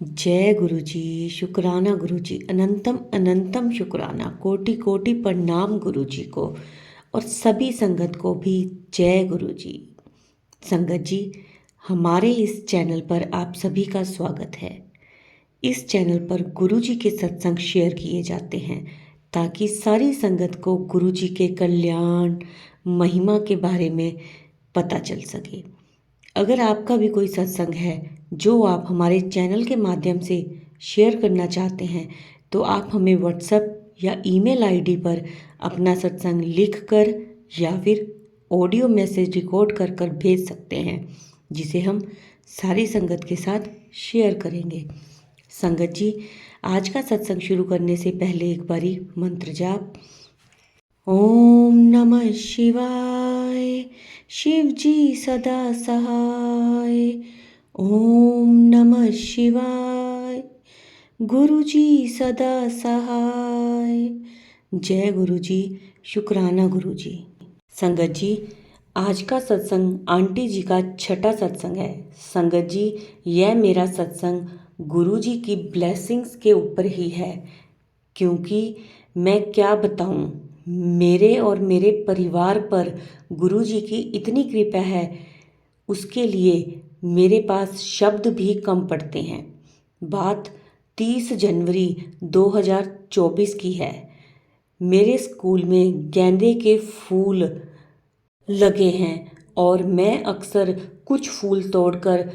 जय गुरु जी। शुक्राना गुरु जी, अनंतम अनंतम शुक्राना, कोटि कोटि प्रणाम गुरु जी को और सभी संगत को भी जय गुरु जी। संगत जी, हमारे इस चैनल पर आप सभी का स्वागत है। इस चैनल पर गुरु जी के सत्संग शेयर किए जाते हैं ताकि सारी संगत को गुरु जी के कल्याण महिमा के बारे में पता चल सके। अगर आपका भी कोई सत्संग है जो आप हमारे चैनल के माध्यम से शेयर करना चाहते हैं तो आप हमें व्हाट्सएप या ईमेल आईडी पर अपना सत्संग लिख कर या फिर ऑडियो मैसेज रिकॉर्ड कर कर भेज सकते हैं, जिसे हम सारी संगत के साथ शेयर करेंगे। संगत जी, आज का सत्संग शुरू करने से पहले एक बारी मंत्र जाप। ओम नमः शिवाय, शिव जी सदा सहाय। ओम नमः शिवाय, गुरु जी सदा सहाय। जय गुरु जी। शुक्राना गुरु जी। संगत जी, आज का सत्संग आंटी जी का छठा सत्संग है। संगत जी, यह मेरा सत्संग गुरु जी की ब्लेसिंग्स के ऊपर ही है, क्योंकि मैं क्या बताऊं, मेरे और मेरे परिवार पर गुरु जी की इतनी कृपा है, उसके लिए मेरे पास शब्द भी कम पड़ते हैं। बात 30 जनवरी 2024 की है। मेरे स्कूल में गेंदे के फूल लगे हैं और मैं अक्सर कुछ फूल तोड़कर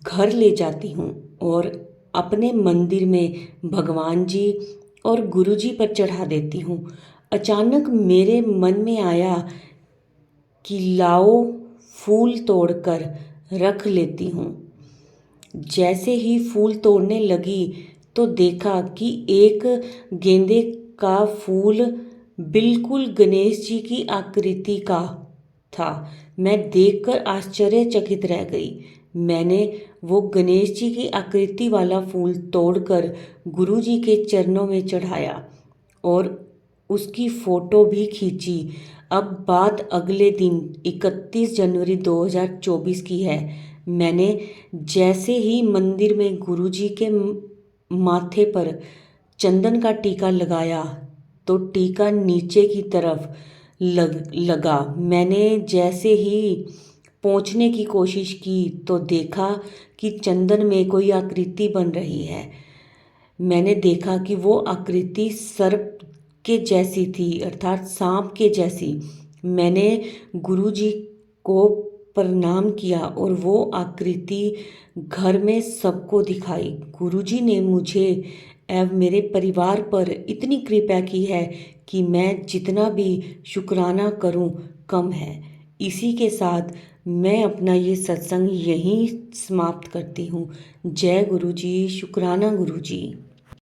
घर ले जाती हूँ और अपने मंदिर में भगवान जी और गुरु जी पर चढ़ा देती हूँ। अचानक मेरे मन में आया कि लाओ फूल तोड़कर रख लेती हूँ। जैसे ही फूल तोड़ने लगी तो देखा कि एक गेंदे का फूल बिल्कुल गणेश जी की आकृति का था। मैं देखकर आश्चर्यचकित रह गई। मैंने वो गणेश जी की आकृति वाला फूल तोड़कर गुरु जी के चरणों में चढ़ाया और उसकी फ़ोटो भी खींची। अब बात अगले दिन 31 जनवरी 2024 की है। मैंने जैसे ही मंदिर में गुरु जी के माथे पर चंदन का टीका लगाया तो टीका नीचे की तरफ लगा। मैंने जैसे ही पहुंचने की कोशिश की तो देखा कि चंदन में कोई आकृति बन रही है। मैंने देखा कि वो आकृति सर्प के जैसी थी, अर्थात सांप के जैसी। मैंने गुरु जी को प्रणाम किया और वो आकृति घर में सबको दिखाई। गुरु जी ने मुझे एवं मेरे परिवार पर इतनी कृपा की है कि मैं जितना भी शुक्राना करूं कम है। इसी के साथ मैं अपना ये सत्संग यहीं समाप्त करती हूँ। जय गुरु जी। शुक्राना गुरु जी।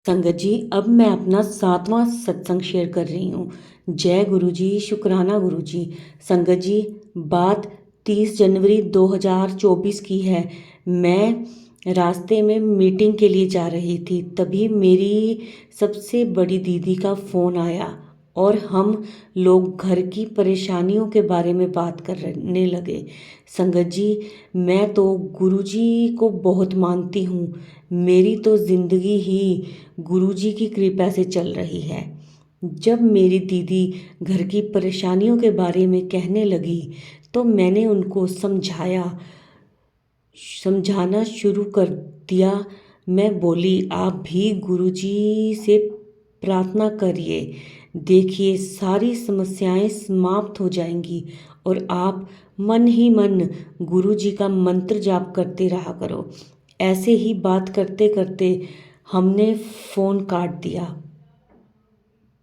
संगत जी, अब मैं अपना 7वां सत्संग शेयर कर रही हूँ। जय गुरु जी। शुक्राना गुरु जी। संगत जी, बात 30 जनवरी 2024 की है। मैं रास्ते में मीटिंग के लिए जा रही थी, तभी मेरी सबसे बड़ी दीदी का फ़ोन आया और हम लोग घर की परेशानियों के बारे में बात करने लगे। संगत जी, मैं तो गुरु जी को बहुत मानती हूँ। मेरी तो ज़िंदगी ही गुरु जी की कृपा से चल रही है। जब मेरी दीदी घर की परेशानियों के बारे में कहने लगी तो मैंने उनको समझाना शुरू कर दिया। मैं बोली, आप भी गुरु जी से प्रार्थना करिए, देखिए सारी समस्याएं समाप्त हो जाएंगी और आप मन ही मन गुरु जी का मंत्र जाप करते रहा करो। ऐसे ही बात करते करते हमने फ़ोन काट दिया,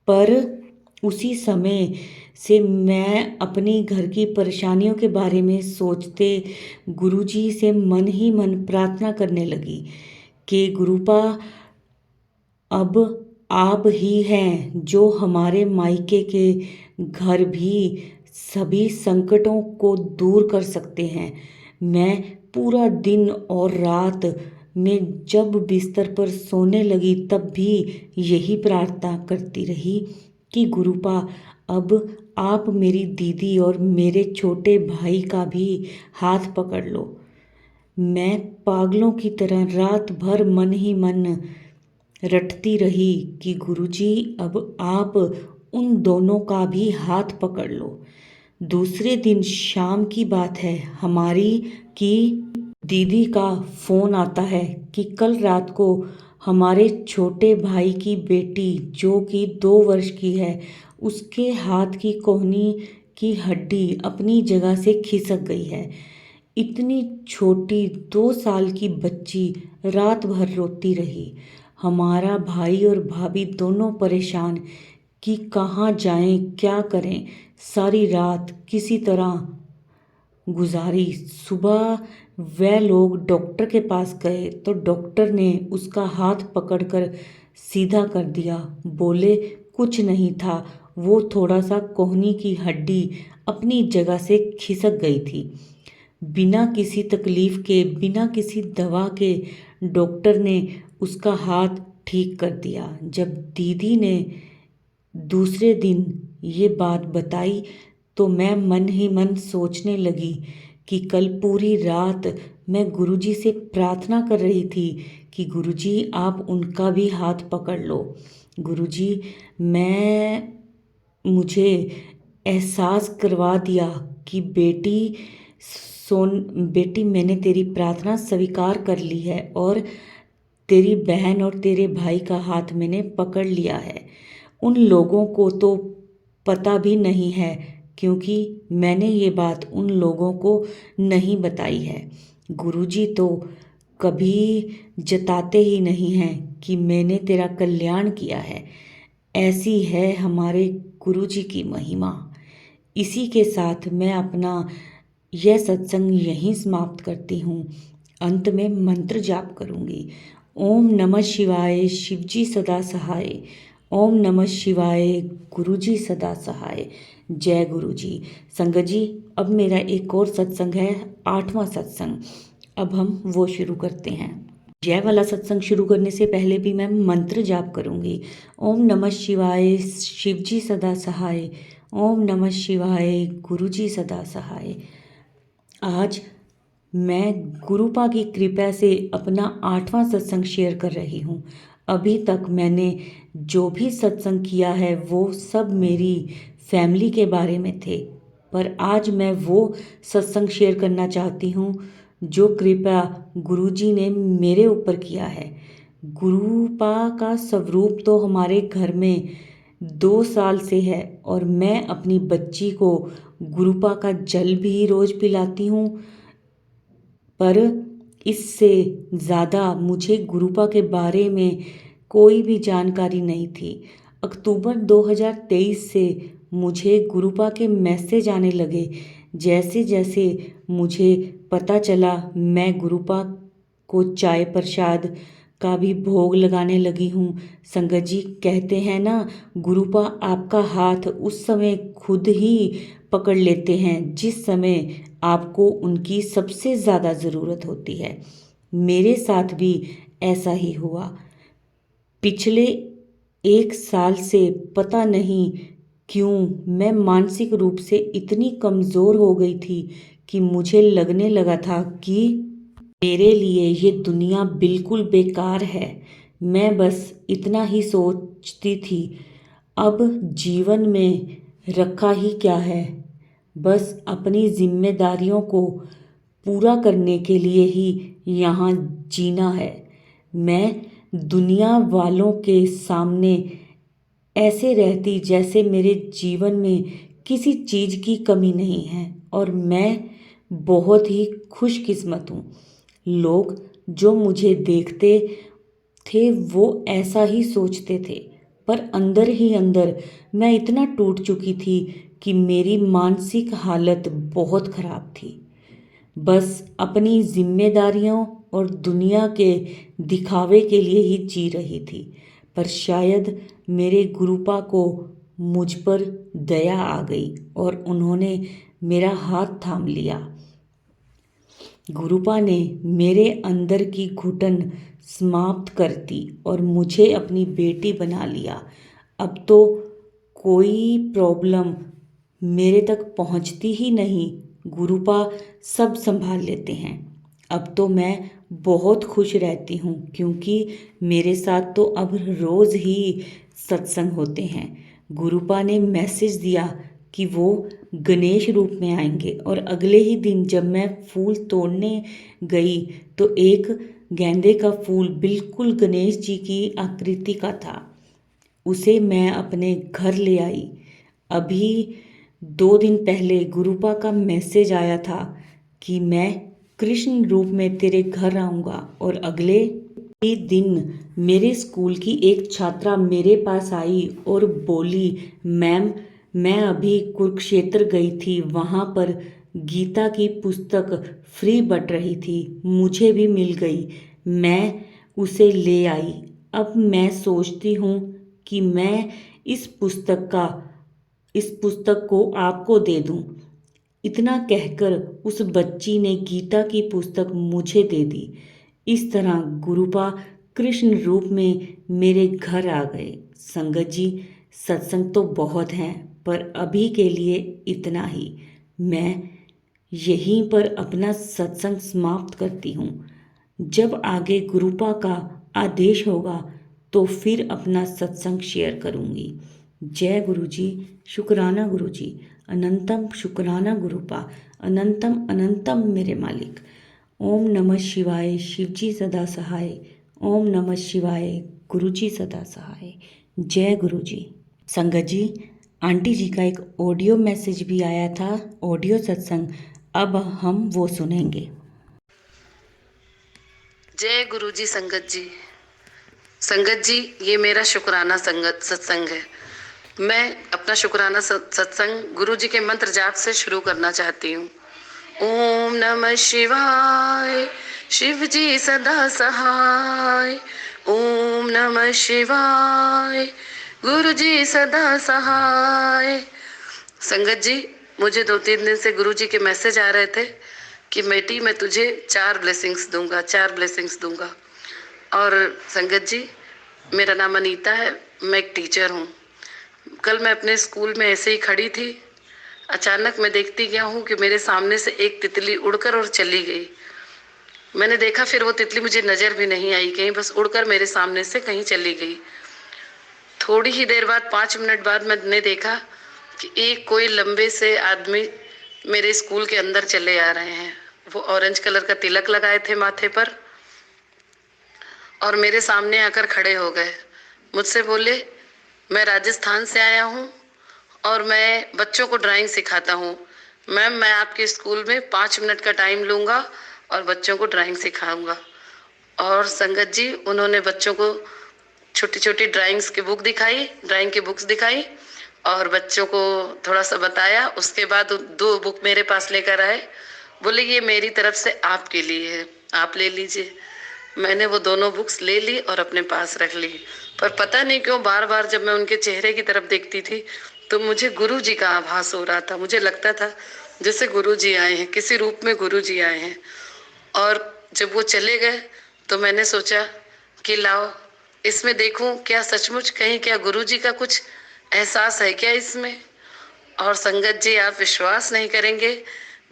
पर उसी समय से मैं अपनी घर की परेशानियों के बारे में सोचते गुरु जी से मन ही मन प्रार्थना करने लगी कि गुरुपा, अब आप ही हैं जो हमारे मायके के घर भी सभी संकटों को दूर कर सकते हैं। मैं पूरा दिन और रात में जब बिस्तर पर सोने लगी तब भी यही प्रार्थना करती रही कि गुरुपा, अब आप मेरी दीदी और मेरे छोटे भाई का भी हाथ पकड़ लो। मैं पागलों की तरह रात भर मन ही मन रटती रही कि गुरुजी अब आप उन दोनों का भी हाथ पकड़ लो। दूसरे दिन शाम की बात है, हमारी की दीदी का फ़ोन आता है कि कल रात को हमारे छोटे भाई की बेटी जो कि 2 वर्ष की है, उसके हाथ की कोहनी की हड्डी अपनी जगह से खिसक गई है। इतनी छोटी 2 साल की बच्ची रात भर रोती रही। हमारा भाई और भाभी दोनों परेशान कि कहाँ जाएं, क्या करें। सारी रात किसी तरह गुजारी। सुबह वह लोग डॉक्टर के पास गए तो डॉक्टर ने उसका हाथ पकड़कर सीधा कर दिया। बोले कुछ नहीं था, वो थोड़ा सा कोहनी की हड्डी अपनी जगह से खिसक गई थी। बिना किसी तकलीफ के, बिना किसी दवा के डॉक्टर ने उसका हाथ ठीक कर दिया। जब दीदी ने दूसरे दिन ये बात बताई तो मैं मन ही मन सोचने लगी कि कल पूरी रात मैं गुरुजी से प्रार्थना कर रही थी कि गुरुजी आप उनका भी हाथ पकड़ लो। गुरुजी मैं मुझे एहसास करवा दिया कि बेटी मैंने तेरी प्रार्थना स्वीकार कर ली है और तेरी बहन और तेरे भाई का हाथ मैंने पकड़ लिया है। उन लोगों को तो पता भी नहीं है क्योंकि मैंने ये बात उन लोगों को नहीं बताई है। गुरुजी तो कभी जताते ही नहीं हैं कि मैंने तेरा कल्याण किया है। ऐसी है हमारे गुरुजी की महिमा। इसी के साथ मैं अपना यह सत्संग यहीं समाप्त करती हूँ। अंत में मंत्र जाप करूँगी। ओम नमः शिवाय, शिवजी सदा सहाय। ओम नमः शिवाय, गुरुजी सदा सहाय। जय गुरुजी। संगत जी, अब मेरा एक और सत्संग है, 8वां सत्संग। अब हम वो शुरू करते हैं। जय वाला सत्संग शुरू करने से पहले भी मैं मंत्र जाप करूंगी। ओम नमः शिवाय, शिवजी सदा सहाय। ओम नमः शिवाय, गुरुजी सदा सहाय। आज मैं गुरुपा की कृपा से अपना 8वां सत्संग शेयर कर रही हूँ। अभी तक मैंने जो भी सत्संग किया है वो सब मेरी फैमिली के बारे में थे, पर आज मैं वो सत्संग शेयर करना चाहती हूँ जो कृपा गुरुजी ने मेरे ऊपर किया है। गुरुपा का स्वरूप तो हमारे घर में 2 साल से है और मैं अपनी बच्ची को गुरुपा का जल भी रोज पिलाती हूँ, पर इससे ज़्यादा मुझे गुरुपा के बारे में कोई भी जानकारी नहीं थी। अक्टूबर 2023 से मुझे गुरुपा के मैसेज आने लगे। जैसे जैसे मुझे पता चला मैं गुरुपा को चाय प्रसाद का भी भोग लगाने लगी हूँ। संगत जी कहते हैं ना, गुरुपा आपका हाथ उस समय खुद ही पकड़ लेते हैं जिस समय आपको उनकी सबसे ज़्यादा ज़रूरत होती है। मेरे साथ भी ऐसा ही हुआ। पिछले 1 साल से पता नहीं क्यों मैं मानसिक रूप से इतनी कमज़ोर हो गई थी कि मुझे लगने लगा था कि मेरे लिए ये दुनिया बिल्कुल बेकार है। मैं बस इतना ही सोचती थी, अब जीवन में रखा ही क्या है, बस अपनी जिम्मेदारियों को पूरा करने के लिए ही यहाँ जीना है। मैं दुनिया वालों के सामने ऐसे रहती जैसे मेरे जीवन में किसी चीज़ की कमी नहीं है और मैं बहुत ही खुशकिस्मत हूँ। लोग जो मुझे देखते थे वो ऐसा ही सोचते थे, पर अंदर ही अंदर मैं इतना टूट चुकी थी कि मेरी मानसिक हालत बहुत ख़राब थी। बस अपनी जिम्मेदारियों और दुनिया के दिखावे के लिए ही जी रही थी, पर शायद मेरे गुरुपा को मुझ पर दया आ गई और उन्होंने मेरा हाथ थाम लिया। गुरुपा ने मेरे अंदर की घुटन समाप्त कर दी और मुझे अपनी बेटी बना लिया। अब तो कोई प्रॉब्लम मेरे तक पहुंचती ही नहीं, गुरुपा सब संभाल लेते हैं। अब तो मैं बहुत खुश रहती हूँ क्योंकि मेरे साथ तो अब रोज़ ही सत्संग होते हैं। गुरुपा ने मैसेज दिया कि वो गणेश रूप में आएंगे और अगले ही दिन जब मैं फूल तोड़ने गई तो एक गेंदे का फूल बिल्कुल गणेश जी की आकृति का था। उसे मैं अपने घर ले आई। अभी 2 दिन पहले गुरुपा का मैसेज आया था कि मैं कृष्ण रूप में तेरे घर आऊँगा और अगले ही दिन मेरे स्कूल की एक छात्रा मेरे पास आई और बोली, मैम मैं अभी कुरुक्षेत्र गई थी, वहाँ पर गीता की पुस्तक फ्री बट रही थी, मुझे भी मिल गई, मैं उसे ले आई। अब मैं सोचती हूँ कि मैं इस पुस्तक को आपको दे दूँ। इतना कहकर उस बच्ची ने गीता की पुस्तक मुझे दे दी। इस तरह गुरुपा कृष्ण रूप में मेरे घर आ गए। संगत जी, सत्संग तो बहुत हैं पर अभी के लिए इतना ही। मैं यहीं पर अपना सत्संग समाप्त करती हूँ। जब आगे गुरुपा का आदेश होगा तो फिर अपना सत्संग शेयर करूँगी। जय गुरु जी, शुक्राना गुरु जी, अनंतम शुक्राना गुरुपा, अनंतम अनंतम मेरे मालिक। ओम नमः शिवाय, शिवजी सदा सहाय। ओम नमः शिवाय, गुरु जी सदा सहाय। जय गुरु जी। संगत जी, आंटी जी का एक ऑडियो मैसेज भी आया था, ऑडियो सत्संग, अब हम वो सुनेंगे। जय गुरु जी। संगत जी, ये मेरा शुक्राना सत्संग है। मैं अपना शुक्राना सत्संग गुरु जी के मंत्र जाप से शुरू करना चाहती हूँ। ओम नमः शिवाय, शिव जी सदा सहाय। ओम नमः शिवाय, गुरु जी सदा सहाय। संगत जी, मुझे 2-3 दिन से गुरु जी के मैसेज आ रहे थे कि बेटी मैं तुझे 4 ब्लेसिंग्स दूंगा। और संगत जी, मेरा नाम अनीता है, मैं एक टीचर हूँ। कल मैं अपने स्कूल में ऐसे ही खड़ी थी, अचानक मैं देखती क्या हूँ कि मेरे सामने से एक तितली उड़कर और चली गई। मैंने देखा फिर वो तितली मुझे नजर भी नहीं आई, कहीं बस उड़कर मेरे सामने से कहीं चली गई। थोड़ी ही देर बाद 5 मिनट बाद मैंने देखा कि एक कोई लंबे से आदमी मेरे स्कूल के अंदर चले आ रहे हैं। वो ऑरेंज कलर का तिलक लगाए थे माथे पर और मेरे सामने आकर खड़े हो गए। मुझसे बोले, मैं राजस्थान से आया हूँ और मैं बच्चों को ड्राइंग सिखाता हूँ। मैम, मैं आपके स्कूल में 5 मिनट का टाइम लूँगा और बच्चों को ड्राइंग सिखाऊंगा। और संगत जी, उन्होंने बच्चों को छोटी छोटी ड्राइंग की बुक्स दिखाई और बच्चों को थोड़ा सा बताया। उसके बाद 2 बुक मेरे पास लेकर आए, बोले ये मेरी तरफ से आपके लिए है, आप ले लीजिए। मैंने वो दोनों बुक्स ले ली और अपने पास रख ली। पर पता नहीं क्यों बार बार जब मैं उनके चेहरे की तरफ देखती थी तो मुझे गुरु जी का आभास हो रहा था। मुझे लगता था जैसे गुरु जी आए हैं, किसी रूप में गुरु जी आए हैं। और जब वो चले गए तो मैंने सोचा कि लाओ इसमें देखूं, क्या सचमुच कहीं क्या गुरु जी का कुछ एहसास है क्या इसमें। और संगत जी, आप विश्वास नहीं करेंगे,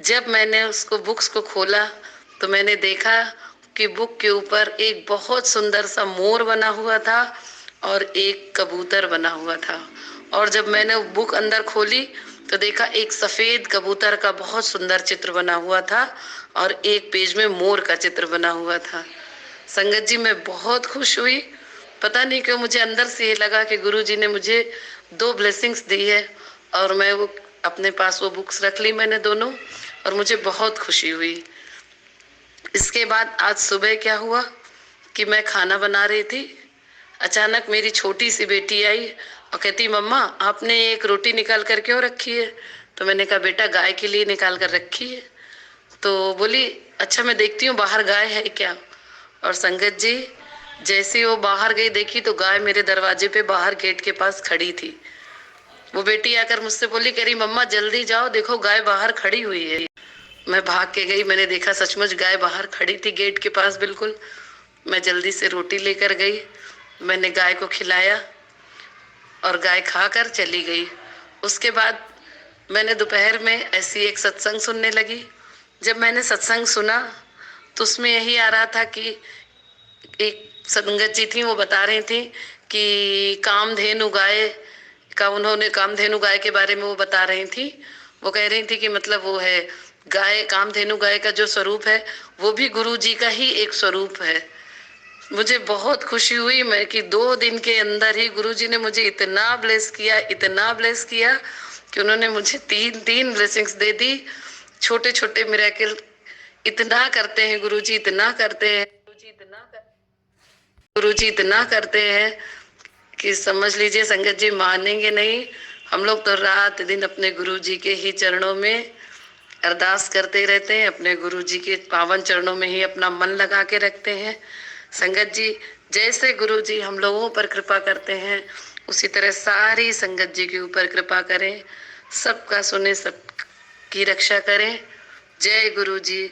जब मैंने उसको बुक्स को खोला तो मैंने देखा कि बुक के ऊपर एक बहुत सुंदर सा मोर बना हुआ था और एक कबूतर बना हुआ था। और जब मैंने बुक अंदर खोली तो देखा एक सफेद कबूतर का बहुत सुंदर चित्र बना हुआ था और एक पेज में मोर का चित्र बना हुआ था। संगत जी, मैं बहुत खुश हुई। पता नहीं क्यों मुझे अंदर से ये लगा कि गुरु जी ने मुझे 2 ब्लेसिंग्स दी है। और मैं वो अपने पास वो बुक्स रख ली मैंने दोनों, और मुझे बहुत खुशी हुई। इसके बाद आज सुबह क्या हुआ कि मैं खाना बना रही थी, अचानक मेरी छोटी सी बेटी आई और कहती, मम्मा आपने एक रोटी निकाल कर क्यों रखी है। तो मैंने कहा, बेटा गाय के लिए निकाल कर रखी है। तो बोली, अच्छा मैं देखती हूँ बाहर गाय है क्या। और संगत जी, जैसे ही वो बाहर गई देखी तो गाय मेरे दरवाजे पे बाहर गेट के पास खड़ी थी। वो बेटी आकर मुझसे बोली, कह रही, मम्मा जल्दी जाओ, देखो गाय बाहर खड़ी हुई है। मैं भाग के गई, मैंने देखा सचमुच गाय बाहर खड़ी थी गेट के पास बिल्कुल। मैं जल्दी से रोटी लेकर गई, मैंने गाय को खिलाया और गाय खाकर चली गई। उसके बाद मैंने दोपहर में ऐसी एक सत्संग सुनने लगी। जब मैंने सत्संग सुना तो उसमें यही आ रहा था कि एक संगत जी थी, वो बता रही थी कि कामधेनु गाय का, उन्होंने कामधेनु गाय के बारे में वो बता रही थी। वो कह रही थी कि मतलब वो है गाय, कामधेनु गाय का जो स्वरूप है वो भी गुरु जी का ही एक स्वरूप है। मुझे बहुत खुशी हुई मैं कि 2 दिन के अंदर ही गुरु जी ने मुझे इतना ब्लेस किया, इतना ब्लेस किया कि उन्होंने मुझे 3 ब्लेसिंग्स दे दी। छोटे छोटे मिरेकल इतना करते हैं गुरु जी, इतना करते हैं गुरु जी, इतना करते हैं कि समझ लीजिए संगत जी मानेंगे नहीं। हम लोग तो रात दिन अपने गुरु जी के ही चरणों में अरदास करते रहते हैं, अपने गुरु जी के पावन चरणों में ही अपना मन लगा के रखते हैं। संगत जी, जैसे गुरु जी हम लोगों पर कृपा करते हैं उसी तरह सारी संगत जी के ऊपर कृपा करें, सबका सुने, सब की रक्षा करें। जय गुरु जी,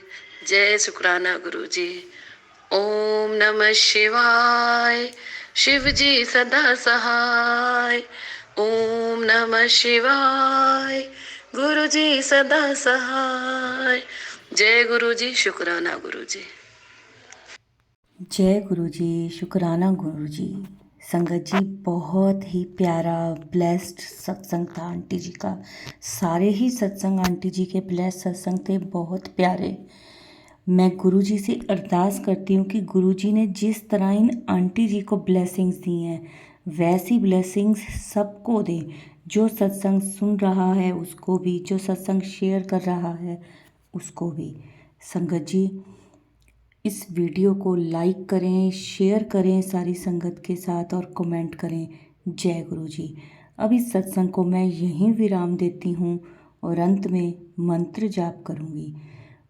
जय शुक्राना गुरु जी। ओम नमः शिवाय, शिव जी सदा सहाय। ओम नमः शिवाय, गुरु जी सदा सहाय। जय गुरु जी, शुक्राना गुरु जी। जय गुरु जी, शुक्राना गुरु जी। संगत जी, बहुत ही प्यारा ब्लेस्ड सत्संग था आंटी जी का। सारे ही सत्संग आंटी जी के ब्लेस्ड सत्संग थे, बहुत प्यारे। मैं गुरु जी से अरदास करती हूँ कि गुरु जी ने जिस तरह इन आंटी जी को ब्लेसिंग्स दी हैं वैसी ब्लेसिंग्स सबको दें। जो सत्संग सुन रहा है उसको भी, जो सत्संग शेयर कर रहा है उसको भी। संगत जी, इस वीडियो को लाइक करें, शेयर करें सारी संगत के साथ और कमेंट करें। जय गुरु जी। अब इस सत्संग को मैं यहीं विराम देती हूँ और अंत में मंत्र जाप करूँगी।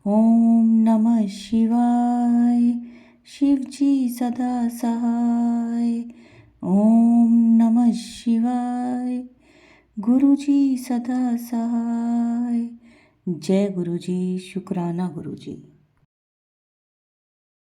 ओम नमः शिवाय, शिव जी सदा सहाय। ओम नमः शिवाय, गुरु जी सदा सहाय। जय गुरु जी, शुक्राना गुरु जी।